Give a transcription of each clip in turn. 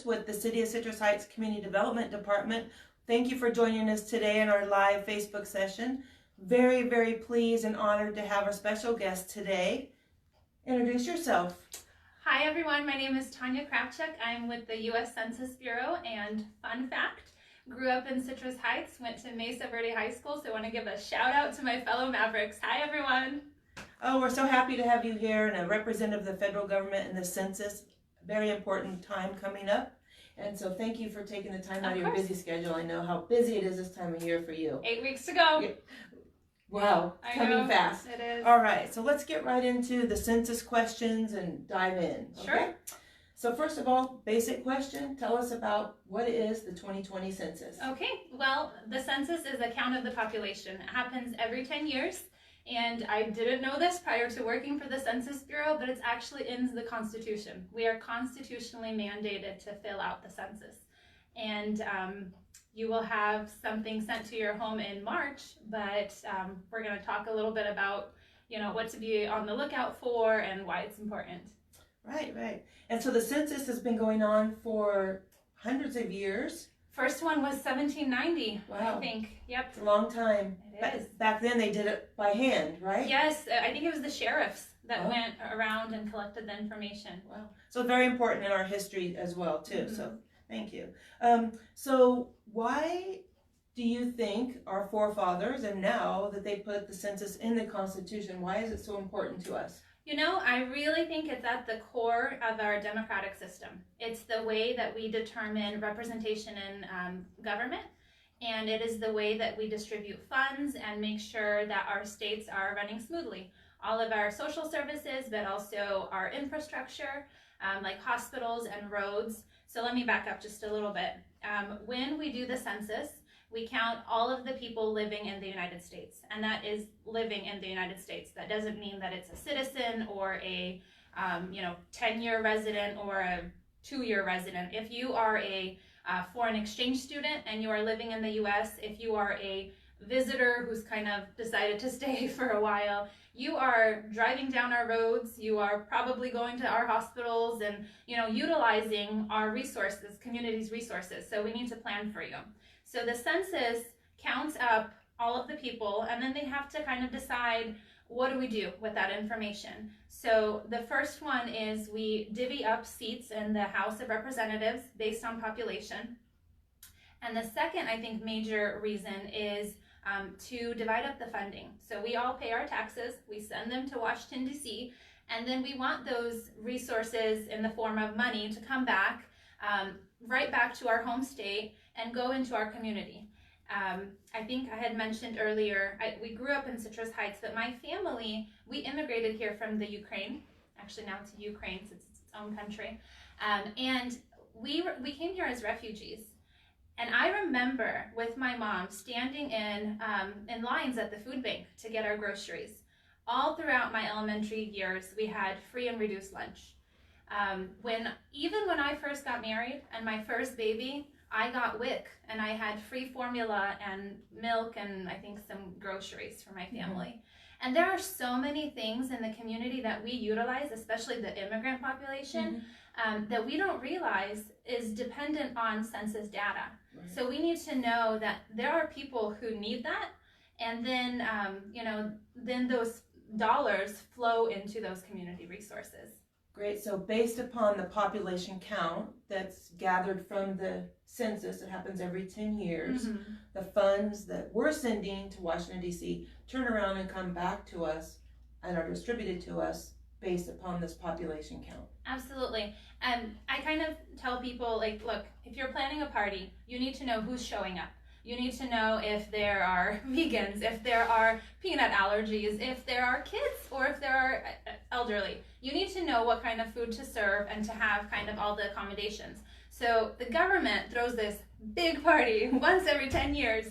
Census with the City of Citrus Heights Community Development Department. Thank you for joining us today in our live Facebook session. Very, very pleased and honored to have our special guest today. Introduce yourself. Hi everyone, my name is Tanya. I'm with the U.S. Census Bureau, and fun fact, grew up in Citrus Heights, went to Mesa Verde High School, so I want to give a shout out to my fellow Mavericks. Hi everyone. Oh, we're so happy to have you here and a representative of the federal government and the census. Very important time coming up. And so thank you for taking the time out of your busy schedule. I know how busy it is this time of year for you. 8 weeks to go. Yeah. Wow, it's coming fast. It is. All right, so let's get right into the census questions and dive in. Okay? Sure. So first of all, basic question, tell us about what is the 2020 census? Okay, well, the census is a count of the population. It happens every 10 years. And I didn't know this prior to working for the Census Bureau, but it's actually in the Constitution. We are constitutionally mandated to fill out the census. And you will have something sent to your home in March, but we're going to talk a little bit about, what to be on the lookout for and why it's important. Right. And so the census has been going on for hundreds of years. First one was 1790, wow. I think. Yep. It's a long time. It is. Back then they did it by hand, right? Yes, I think it was the sheriffs that went around and collected the information. Wow. So very important in our history as well, too. Mm-hmm. So thank you. So why do you think our forefathers, and now that they put the census in the Constitution, why is it so important to us? I really think it's at the core of our democratic system. It's the way that we determine representation in government, and it is the way that we distribute funds and make sure that our states are running smoothly. All of our social services, but also our infrastructure, like hospitals and roads. So let me back up just a little bit. When we do the census, we count all of the people living in the United States, and that is living in the United States. That doesn't mean that it's a citizen or a 10-year resident or a 2-year resident. If you are a foreign exchange student and you are living in the U.S., if you are a visitor who's kind of decided to stay for a while, you are driving down our roads, you are probably going to our hospitals and utilizing our resources, community's resources. So we need to plan for you. So the census counts up all of the people, and then they have to kind of decide, what do we do with that information? So the first one is we divvy up seats in the House of Representatives based on population. And the second, I think, major reason is to divide up the funding. So we all pay our taxes, we send them to Washington, D.C., and then we want those resources in the form of money to come back, right back to our home state and go into our community. I think I had mentioned earlier, we grew up in Citrus Heights, but my family, we immigrated here from the Ukraine. Actually, now to Ukraine, since it's its own country. And we came here as refugees. And I remember with my mom standing in lines at the food bank to get our groceries. All throughout my elementary years, we had free and reduced lunch. Even when I first got married and my first baby, I got WIC and I had free formula and milk and I think some groceries for my family. Mm-hmm. And there are so many things in the community that we utilize, especially the immigrant population, that we don't realize is dependent on census data. Right. So we need to know that there are people who need that, and then then those dollars flow into those community resources. Great. So based upon the population count that's gathered from the census, it happens every 10 years, the funds that we're sending to Washington, D.C. turn around and come back to us and are distributed to us based upon this population count. Absolutely. And I kind of tell people, look, if you're planning a party, you need to know who's showing up. You need to know if there are vegans, if there are peanut allergies, if there are kids, or if there are elderly. You need to know what kind of food to serve and to have kind of all the accommodations. So the government throws this big party once every 10 years.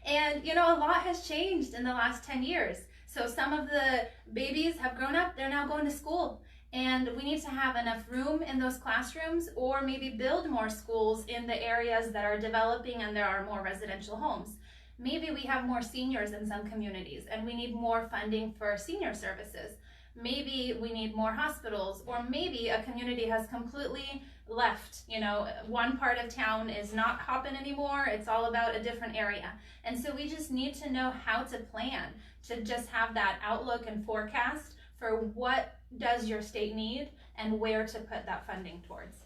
And, a lot has changed in the last 10 years. So some of the babies have grown up, they're now going to school. And we need to have enough room in those classrooms, or maybe build more schools in the areas that are developing and there are more residential homes. Maybe we have more seniors in some communities and we need more funding for senior services. Maybe we need more hospitals, or maybe a community has completely left. You know, one part of town is not hopping anymore. It's all about a different area. And so we just need to know how to plan, to just have that outlook and forecast for what does your state need and where to put that funding towards.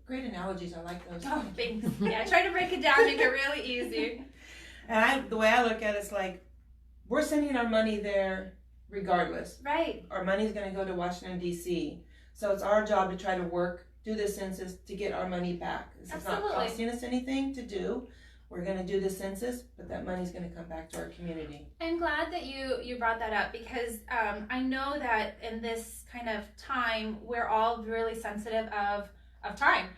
Great analogies. I like those. Oh, thanks. Yeah, I try to break it down, make it really easy. And the way I look at it is like, we're sending our money there regardless. Right. Our money's going to go to Washington, D.C. So it's our job to try to do the census to get our money back. It's not costing us anything to do. We're going to do the census, but that money's going to come back to our community. I'm glad that you brought that up, because I know that in this kind of time, we're all really sensitive of time.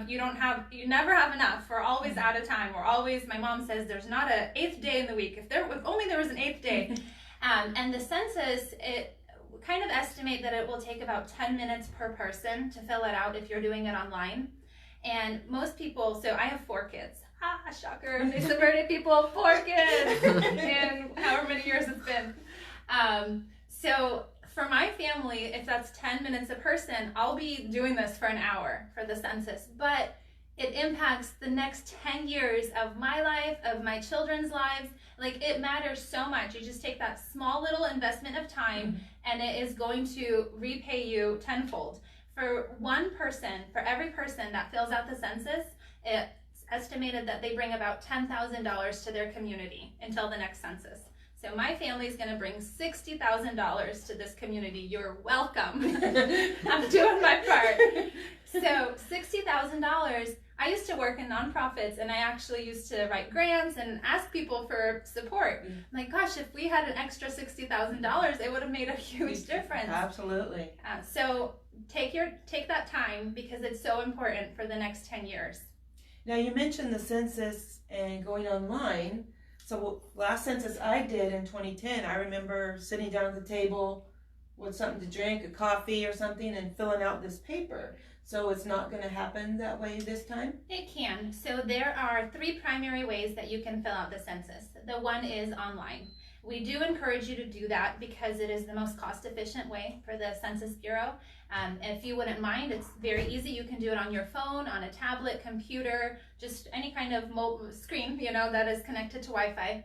You never have enough. We're always out of time. My mom says there's not an 8th day in the week. If only there was an 8th day. And the census, it kind of estimate that it will take about 10 minutes per person to fill it out if you're doing it online. And most people, so I have 4 kids. Shocker, Mesa Verde people, 4 kids in however many years it's been. So for my family, if that's 10 minutes a person, I'll be doing this for an hour for the census. But it impacts the next 10 years of my life, of my children's lives. Like, it matters so much. You just take that small little investment of time, and it is going to repay you tenfold. For every person that fills out the census, it's estimated that they bring about $10,000 to their community until the next census. So my family is going to bring $60,000 to this community. You're welcome. I'm doing my part. So $60,000. I used to work in nonprofits, and I actually used to write grants and ask people for support. I'm like, gosh, if we had an extra $60,000, it would have made a huge difference. Absolutely. So take that time, because it's so important for the next 10 years. Now, you mentioned the census and going online. So last census I did in 2010, I remember sitting down at the table with something to drink, a coffee or something, and filling out this paper. So it's not going to happen that way this time? It can. So there are 3 primary ways that you can fill out the census. The one is online. We do encourage you to do that because it is the most cost-efficient way for the Census Bureau. If you wouldn't mind, it's very easy. You can do it on your phone, on a tablet, computer, just any kind of mobile screen, that is connected to Wi-Fi.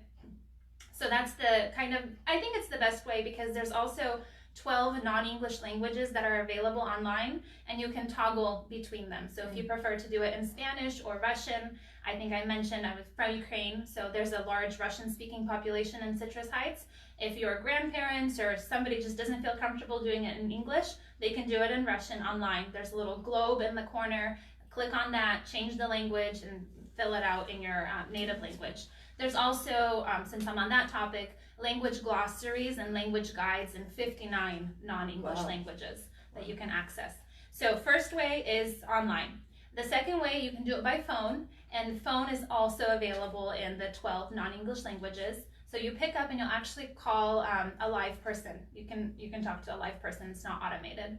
So that's I think it's the best way, because there's also 12 non-English languages that are available online, and you can toggle between them. So if you prefer to do it in Spanish or Russian, I think I mentioned I was from Ukraine, so there's a large Russian-speaking population in Citrus Heights. If your grandparents or somebody just doesn't feel comfortable doing it in English, they can do it in Russian online. There's a little globe in the corner. Click on that, change the language, and fill it out in your native language. There's also, since I'm on that topic, language glossaries and language guides in 59 non-English languages that you can access. So first way is online. The second way, you can do it by phone, and phone is also available in the 12 non-English languages. So you pick up and you'll actually call a live person. You can talk to a live person. It's not automated.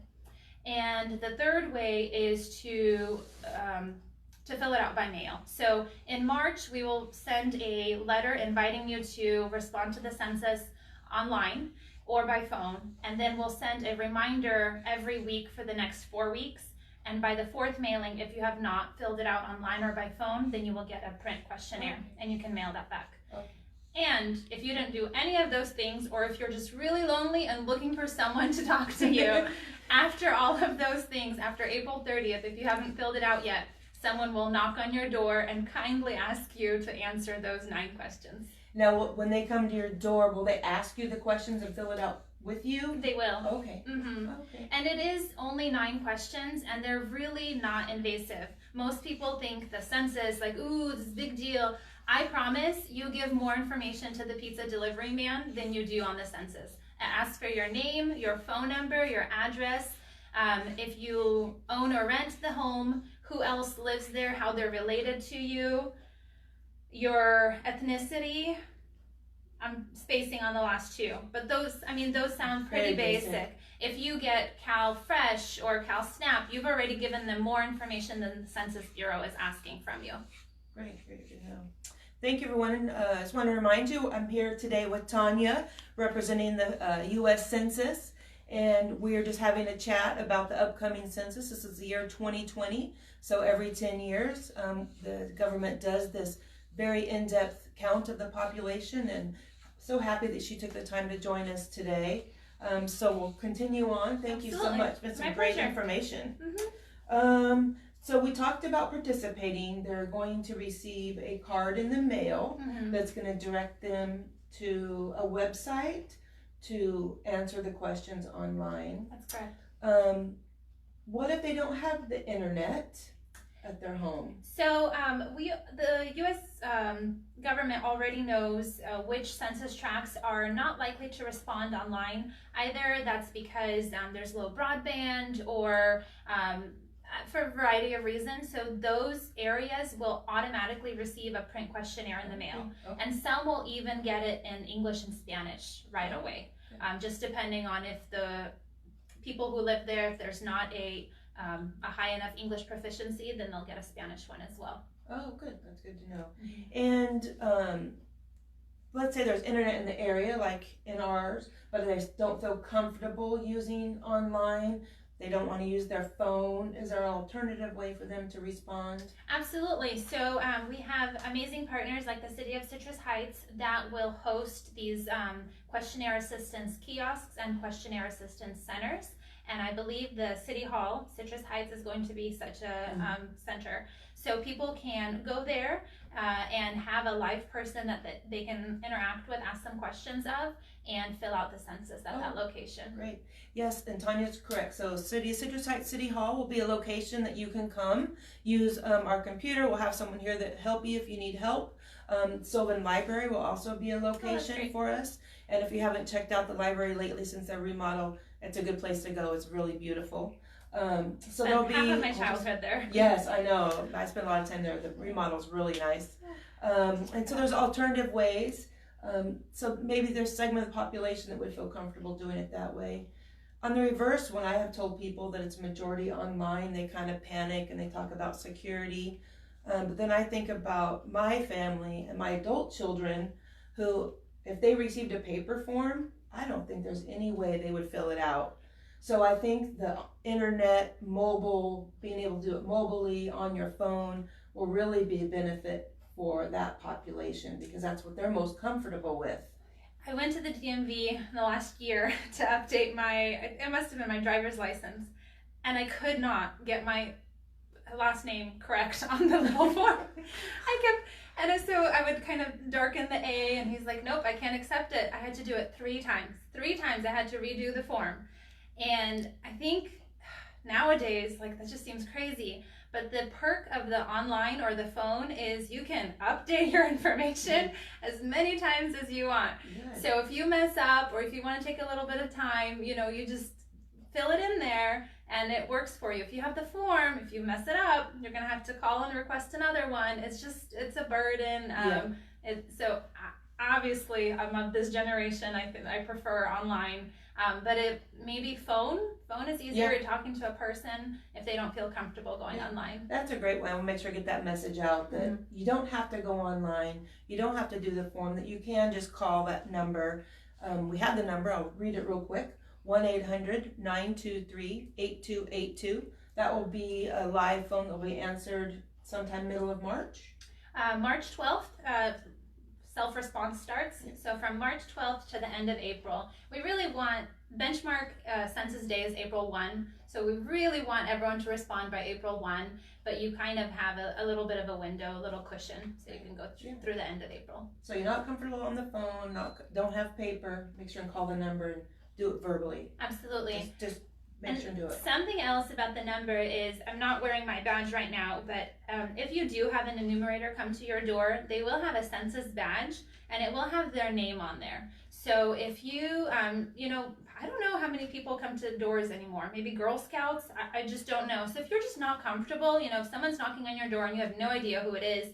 And the third way is to fill it out by mail. So in March, we will send a letter inviting you to respond to the census online or by phone, and then we'll send a reminder every week for the next 4 weeks. And by the 4th mailing, if you have not filled it out online or by phone, then you will get a print questionnaire, and you can mail that back. Okay. And if you didn't do any of those things, or if you're just really lonely and looking for someone to talk to you, after all of those things, after April 30th, if you haven't filled it out yet, someone will knock on your door and kindly ask you to answer those 9 questions. Now, when they come to your door, will they ask you the questions and fill it out with you? They will. Okay. Mm-hmm. Okay. And it is only 9 questions, and they're really not invasive. Most people think the census, like, ooh, this is a big deal. I promise you give more information to the pizza delivery man than you do on the census. It asks for your name, your phone number, your address, if you own or rent the home, who else lives there, how they're related to you, your ethnicity. I'm spacing on the last 2, but those sound pretty basic. If you get Cal Fresh or Cal Snap, you've already given them more information than the Census Bureau is asking from you. Great to know. Thank you, everyone. I just want to remind you, I'm here today with Tanya, representing the U.S. Census, and we are just having a chat about the upcoming census. This is the year 2020, so every 10 years the government does this very in-depth count of the population, and so happy that she took the time to join us today. So we'll continue on. Thank you so much. It's been some great information. So we talked about participating. They're going to receive a card in the mail that's going to direct them to a website to answer the questions online. That's correct. What if they don't have the internet at their home? So the U.S. Government already knows which census tracts are not likely to respond online. Either that's because there's low broadband or for a variety of reasons. So those areas will automatically receive a print questionnaire in the mail. Okay. And some will even get it in English and Spanish right away. Just depending on if the people who live there, if there's not a high enough English proficiency, then they'll get a Spanish one as well. Oh, good. That's good to know. And let's say there's internet in the area, like in ours, but they don't feel comfortable using online. They don't want to use their phone. Is there an alternative way for them to respond? Absolutely. So we have amazing partners like the City of Citrus Heights that will host these questionnaire assistance kiosks and questionnaire assistance centers. And I believe the City Hall, Citrus Heights, is going to be such a center. So people can go there and have a live person that they can interact with, ask some questions of, and fill out the census at that location. Great. Yes, and Tanya's correct. So Citrus Heights City Hall will be a location that you can come. Use our computer. We'll have someone here that help you if you need help. Sylvan Library will also be a location for us. And if you haven't checked out the library lately since their remodel, it's a good place to go. It's really beautiful. So there'll be half of my childhood there. Yes, I know. I spent a lot of time there. The remodel's really nice. And so there's alternative ways. So maybe there's a segment of the population that would feel comfortable doing it that way. On the reverse, when I have told people that it's majority online, they kind of panic and they talk about security. But then I think about my family and my adult children who, if they received a paper form, I don't think there's any way they would fill it out. So I think the internet, mobile, being able to do it mobilely on your phone will really be a benefit for that population because that's what they're most comfortable with. I went to the DMV in the last year to update it must have been my driver's license, and I could not get my last name correct on the little form. And so I would kind of darken the A, and he's like, nope, I can't accept it. I had to do it 3 times. 3 times I had to redo the form. And I think nowadays, that just seems crazy. But the perk of the online or the phone is you can update your information as many times as you want. Good. So if you mess up or if you want to take a little bit of time, you just fill it in there and it works for you. If you have the form, if you mess it up, you're going to have to call and request another one. It's a burden. So obviously I'm of this generation. I prefer online. But maybe phone is easier. You're talking to a person if they don't feel comfortable going online. That's a great way. We'll make sure to get that message out that you don't have to go online. You don't have to do the form, that you can just call that number. We have the number. I'll read it real quick. 1-800-923-8282. That will be a live phone that will be answered sometime middle of March. March 12th. Self-response starts. So from March 12th to the end of April. We really want, benchmark Census Day is April 1. So we really want everyone to respond by April 1, but you kind of have a little bit of a window, a little cushion, so you can go through the end of April. So you're not comfortable on the phone, don't have paper, make sure and call the number and do it verbally. Absolutely. Just make sure and do it. Something else about the number is, I'm not wearing my badge right now, but if you do have an enumerator come to your door, they will have a census badge and it will have their name on there. So if you, I don't know how many people come to doors anymore, maybe Girl Scouts, I just don't know. So if you're just not comfortable, if someone's knocking on your door and you have no idea who it is,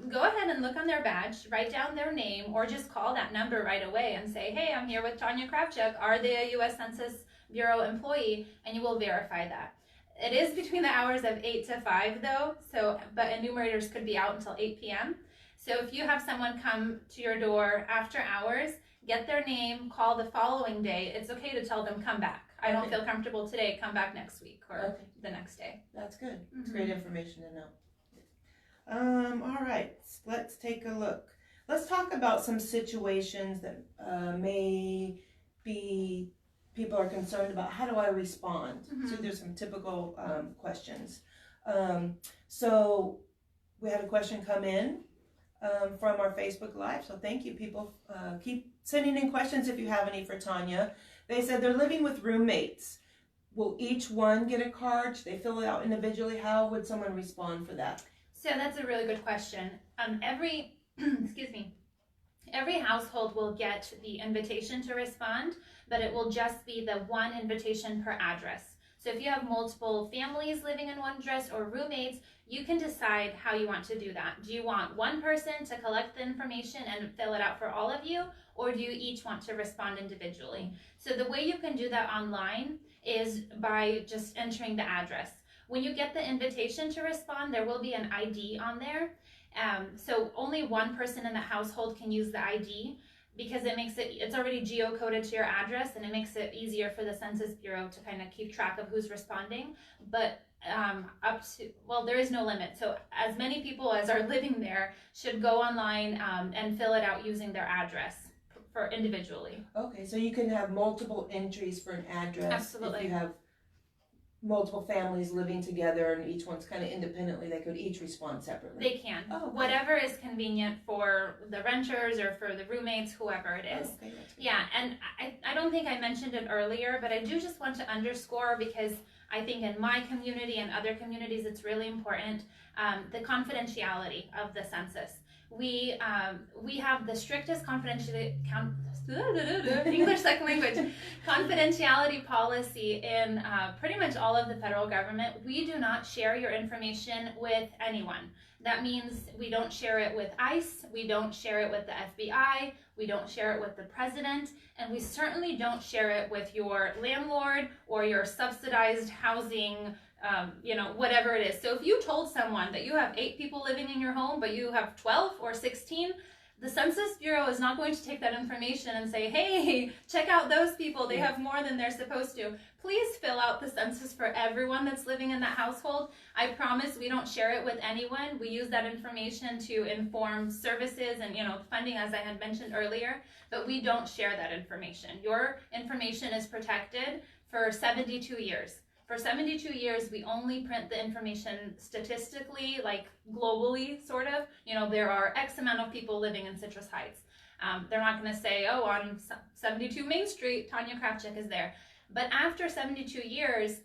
go ahead and look on their badge, write down their name, or just call that number right away and say, hey, I'm here with Tanya Kravchuk. Are they a U.S. Census Bureau employee? And you will verify that. It is between the hours of 8 to 5 though, but enumerators could be out until 8 p.m. So if you have someone come to your door after hours, get their name, call the following day. It's okay to tell them come back. I don't feel comfortable today, come back next week or the next day. That's good. It's great information to know. All right, let's take a look. Let's talk about some situations that may be people are concerned about. How do I respond? So there's some typical questions. So we had a question come in from our Facebook Live. So thank you, people. Keep sending in questions if you have any for Tanya. They said they're living with roommates. Will each one get a card? Should they fill it out individually? How would someone respond for that? So that's a really good question. Every every household will get the invitation to respond, but it will just be the one invitation per address. So if you have multiple families living in one address or roommates, you can decide how you want to do that. Do you want one person to collect the information and fill it out for all of you, or do you each want to respond individually? So the way you can do that online is by just entering the address. When you get the invitation to respond, there will be an ID on there. So only one person in the household can use the ID because it's already geocoded to your address, and it makes it easier for the Census Bureau to kind of keep track of who's responding. But there is no limit. So as many people as are living there should go online and fill it out using their address for individually. Okay, so you can have multiple entries for an address. Absolutely. If you have multiple families living together and each one's kind of independently, they could each respond separately. They can. Oh, whatever is convenient for the renters or for the roommates, whoever it is. Okay, yeah, and I don't think I mentioned it earlier, but I do just want to underscore, because I think in my community and other communities it's really important, the confidentiality of the census. We have the strictest English second language confidentiality policy in pretty much all of the federal government. We do not share your information with anyone. That means we don't share it with ICE, we don't share it with the FBI, we don't share it with the president, and we certainly don't share it with your landlord or your subsidized housing, whatever it is. So if you told someone that you have 8 people living in your home, but you have 12 or 16, the Census Bureau is not going to take that information and say, hey, check out those people, they have more than they're supposed to. Please fill out the census for everyone that's living in that household. I promise we don't share it with anyone. We use that information to inform services and funding, as I had mentioned earlier, but we don't share that information. Your information is protected for 72 years. For 72 years, we only print the information statistically, like globally, sort of. There are X amount of people living in Citrus Heights. They're not going to say, oh, on 72 Main Street, Tanya Kravchuk is there. But after 72 years,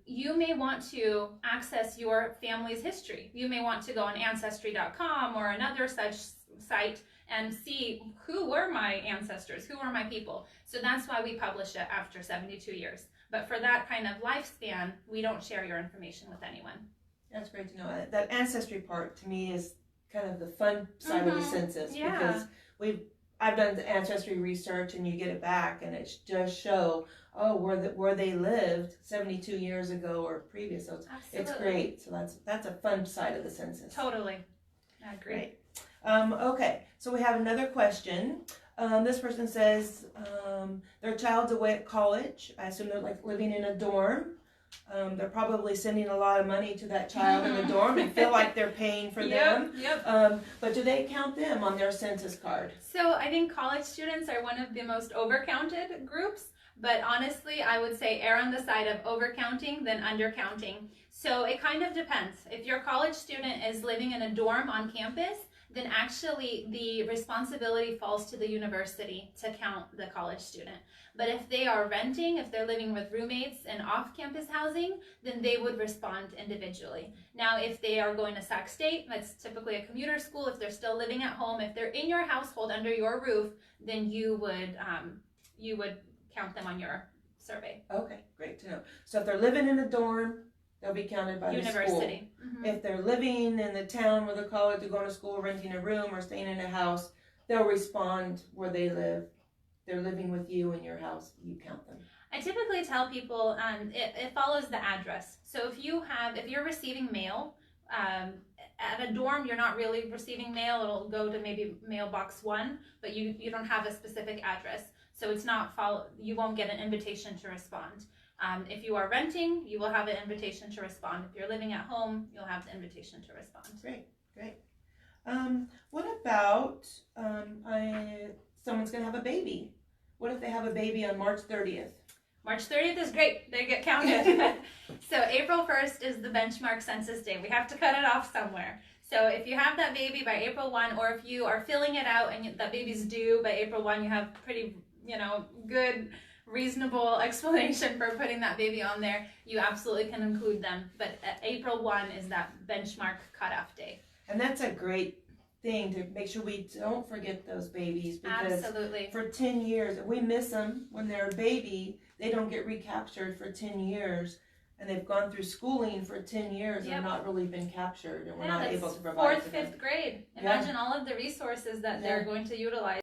you may want to access your family's history. You may want to go on Ancestry.com or another such site and see who were my ancestors, who were my people. So that's why we publish it after 72 years. But for that kind of lifespan, we don't share your information with anyone. That's great to know. That ancestry part to me is kind of the fun side of the census, because I've done the ancestry research, and you get it back, and it does show where they lived 72 years ago or previous. So it's great. So that's a fun side of the census. Totally, I agree. Great. Okay, so we have another question. This person says their child's away at college. I assume they're like living in a dorm. They're probably sending a lot of money to that child in the dorm and feel like they're paying for them. Yep. But do they count them on their census card? So I think college students are one of the most overcounted groups. But honestly, I would say err on the side of overcounting than undercounting. So it kind of depends. If your college student is living in a dorm on campus, then actually the responsibility falls to the university to count the college student. But if they are renting, if they're living with roommates and off-campus housing, then they would respond individually. Now, if they are going to Sac State, that's typically a commuter school. If they're still living at home, if they're in your household under your roof, then you would count them on your survey. Okay, great to know. So if they're living in a dorm, they'll be counted by university. The school. Mm-hmm. If they're living in the town where the college, they're going to school, renting a room, or staying in a house, they'll respond where they live. They're living with you in your house, you count them. I typically tell people it follows the address. So if you're receiving mail at a dorm, you're not really receiving mail. It'll go to maybe mailbox 1, but you don't have a specific address. So it's not you won't get an invitation to respond. If you are renting, you will have an invitation to respond. If you're living at home, you'll have the invitation to respond. Great. What about someone's going to have a baby? What if they have a baby on March 30th? March 30th is great. They get counted. So April 1st is the benchmark census day. We have to cut it off somewhere. So if you have that baby by April 1, or if you are filling it out and that baby's due by April 1, you have pretty, good, reasonable explanation for putting that baby on there, you absolutely can include them. But April 1 is that benchmark cutoff day. And that's a great thing to make sure we don't forget those babies, because absolutely, for 10 years, if we miss them when they're a baby, they don't get recaptured for 10 years, and they've gone through schooling for 10 years and not really been captured, and we're not able to provide 4th, 5th grade. Imagine all of the resources that they're going to utilize.